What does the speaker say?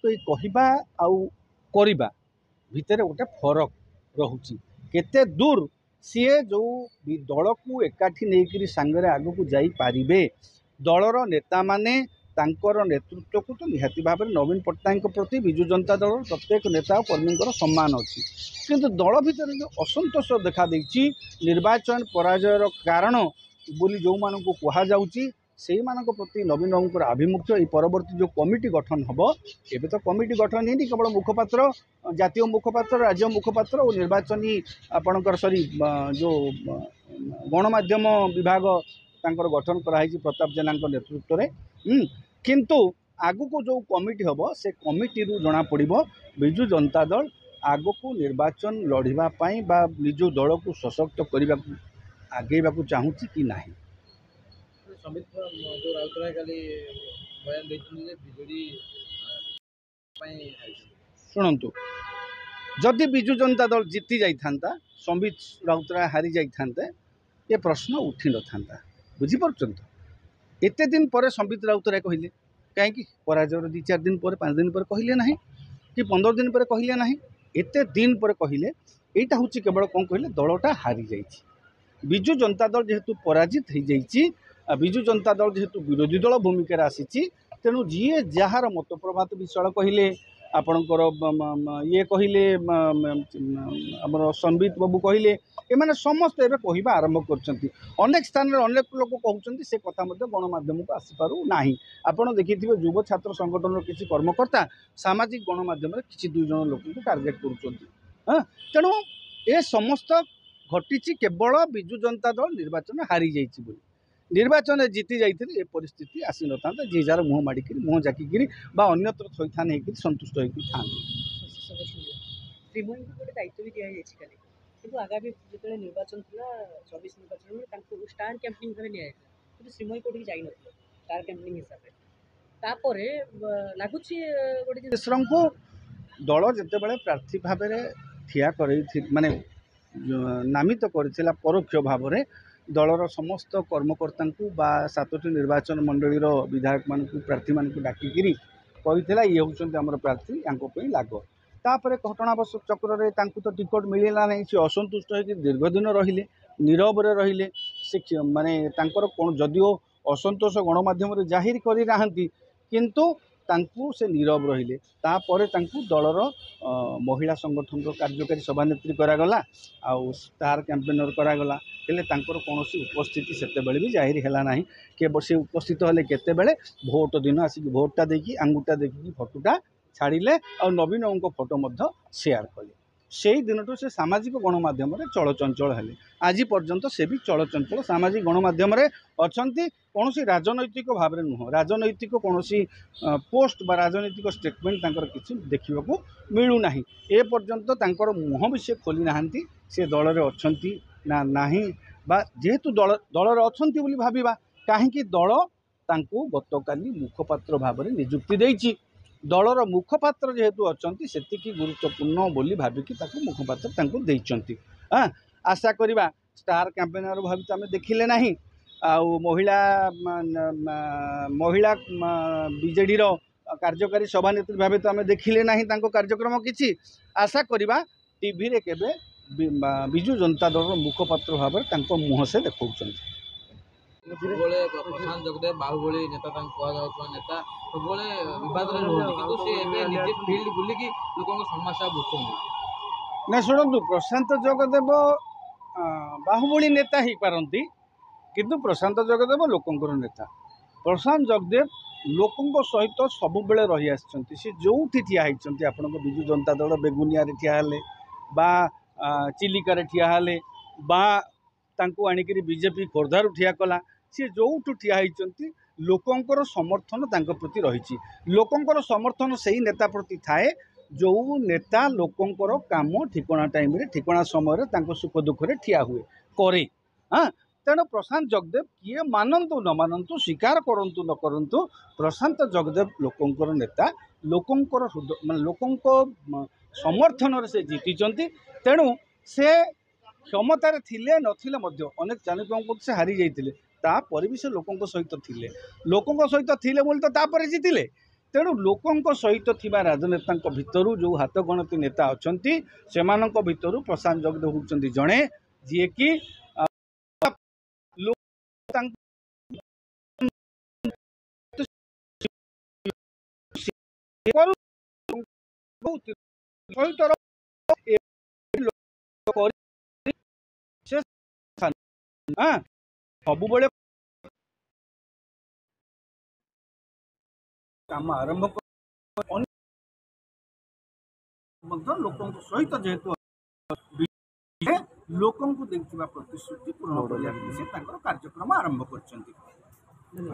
तो ये कहवा आउ करवा भितर गोटे फरक रोचे केते दूर सी जो दल को एकाठी नहीं सांगरे आग को जापारे दलर नेता माने तांकर नेतृत्व को तो निहाती भाव में नवीन पट्टनायक प्रति विजु जनता दल प्रत्येक नेता और कर्मी सम्मान अच्छी किंतु दल भितर जो असंतोष देखा देछि निर्वाचन पराजयर कारण बोली जो मान को कहुच्ची से प्रति नवीन बाबू आभिमुख्य ये परवर्ती जो कमिटी गठन हम एवं तो कमिटी गठन ही केवल मुखपात्र जातीय मुखपात्र राज्य मुखपात्र और निर्वाचनी आपणकर सरी जो गणमाध्यम विभाग तांकर गठन कराई प्रताप जेना नेतृत्व में किंतु आगु को जो कमिटी हम से कमिटी जना पड़ो विजु जनता दल आग को निर्वाचन लड़ाई बा निज दल को सशक्त करने को आगेबा चाहूँगी कि नहीं। समित जो राउतराय काली बयान देते बिजेडी शुणु जदि विजु जनता दल जीति जाता संबित राउतराय हारी जाते ये प्रश्न उठी न था बुझीपार एते दिन पर संबित राउतराय कहले कहीं पराजयर 2-4 दिन पर 5 दिन पर कहले ना कि 15 दिन पर कहले ना एते दिन पर कहले यहाँ हूँ केवल कौन कहले दलटा हारी जाइए विजु जनता दल जेहेतु पराजित हो जाइए विजु जनता दल जेहेतु विरोधी दल भूमिका आसी तेणु जी जार मत प्रभात विशाल कहले आपणकर ये कहले आमर संबित बाबू कहले एमाने समस्त एवं कहवा आरंभ कर स्थान में अनेक लोक कहते से कथा गणमाध्यम को आसीपारू ना आपड़ देखिए युव छात्र संगठन किसी कर्मकर्ता सामाजिक गणमाध्यम किसी 2 जन लोक टार्गेट कर तेणु ए समस्त घटी केवल विजु जनता दल निर्वाचन हारी जाइए निर्वाचन जीति जाइए परिस्थिति आसी न था जी जार मुँह माड़िक मुँह जाकिकी अन्यत्र थैथान होकर संतुष्ट होकर था श्रीमयी को गोटे दायित्व भी दिखाई किंतु आगामी जो निर्वाचन था 24 निर्वाचन में स्टार कैंपेनिंग भाव नि श्रीमयी को जाई न स्टार कैंपेनिंग हिसाब से तापर लगुच गोटे मिश्र को दल जिते बड़े प्रार्थी भाव में ठिया कर माने नामित करथिला परोक्ष भाव में दलर समस्त कर्मकर्ता बा 7टी निर्वाचन मंडली विधायक मान प्रार्थी मान डाकिकी कही ये हूँ आम प्रार्थी यहाँ लाग तापर घटनावश चक्र तो टिकट मिलला नहीं सी असंतुष्ट हो दीर्घ दिन रहिले नीरव रहिले से माने जदिओ असंतोष गणमाध्यम जाहिर करना किंतु तांकु से नीरव रहिले तापर तांकु दलर महिला संगठन कार्यकारी सभानेत्री करागला आउ स्टार कैंपेनर करागला हेले तांकर कौनसी उपस्थिति सेतेबेले भी जाहिर हैला नाही के से उपस्थित हेले केतेबेले भोट दिन आसिक भोटटा देखि अंगूठा देखि फोटोटा छाड़िले और नवीन को फोटो मध्य शेयर कले से दिन से सामाजिक गणमाध्यम चलचंचल हेले आज पर्यंत से भी चलचंचल सामाजिक गणमाध्यम अच्छा कौन राजनैतिक भाव में नुह राजनैतिक कौन पोस्ट बा राजनैतिक स्टेटमेंट किसी देखा मिलूना ए पर्यंत तांकर मुह भी से खोली ना से दल में अच्छा ना नाही बा जेहेतु दल अच्छा भाविबा कहीं दल तांको गतकाली मुखपात्र भाव में नियुक्ति देछि दलर मुखपात्र जेहेतु अच्छा से गुरुत्वपूर्ण बोली भाविकी मुखपात्र तांको देइचंती आशा करिबा स्टार कैंपेनर भाव आम देखिले नहीं आउ महिला बीजेडी कार्यकारी सभानेत्री भाव तो आम देखिले नहीं तांको कार्यक्रम किछि आशा करिबा टीवी रे केबे विजु जनता दल मुखपात्र भाव में मुह से देखा प्रशांत जगदेव बाहुबली नेता नेता सब बद निजे फील्ड बुलिकी लोक समस्या बुझुं ना शुणु प्रशांत जगदेव बाहुबली नेता ही पारती किंतु प्रशांत जगदेव लोकंकर नेता प्रशांत जगदेव लोकों सहित सब बेले रही आसी सी जो ठिया होती आपण विजु जनता दल बेगुनिया ठिया बा चिलिकार ठिया बा तांको आनिक बीजेपी खोर्धारू ठिया कला सी जो ठिया होती लोकंकर समर्थन तांको प्रति रही लोकंकर समर्थन से ही नेता प्रति थाए जो नेता लोकंकर काम ठिकणा टाइम रे ठिकणा समय तांको सुख दुख रे ठिया हुए करे हाँ तेणु प्रशांत जगदेव किए मानतु न मानतु स्वीकार करंतु न करंतु प्रशांत जगदेव लोकंकर नेता लोकंकर माने लोकंको समर्थन से जीति तेणु से क्षमतार थिले नथिले मध्य अनेक चाणक्य से हारी जाइए तापर भी से लोकों सहित थिले लोकों सहित थिले बोली तो तापर जीतिले तेणु लोकों सहित थिबा राजनेता भितरु जो हाथ गणति नेता अछंती सेमानंक भितरु प्रशांत जगदेव होउचंती जणे जे कि लोक तांको करू बहुत सहित सबुबले काम आरंभ लोकों सहित जेहेतु लोकों को देखा प्रतिश्रुति पूर्ण करने से कार्यक्रम आरंभ कर।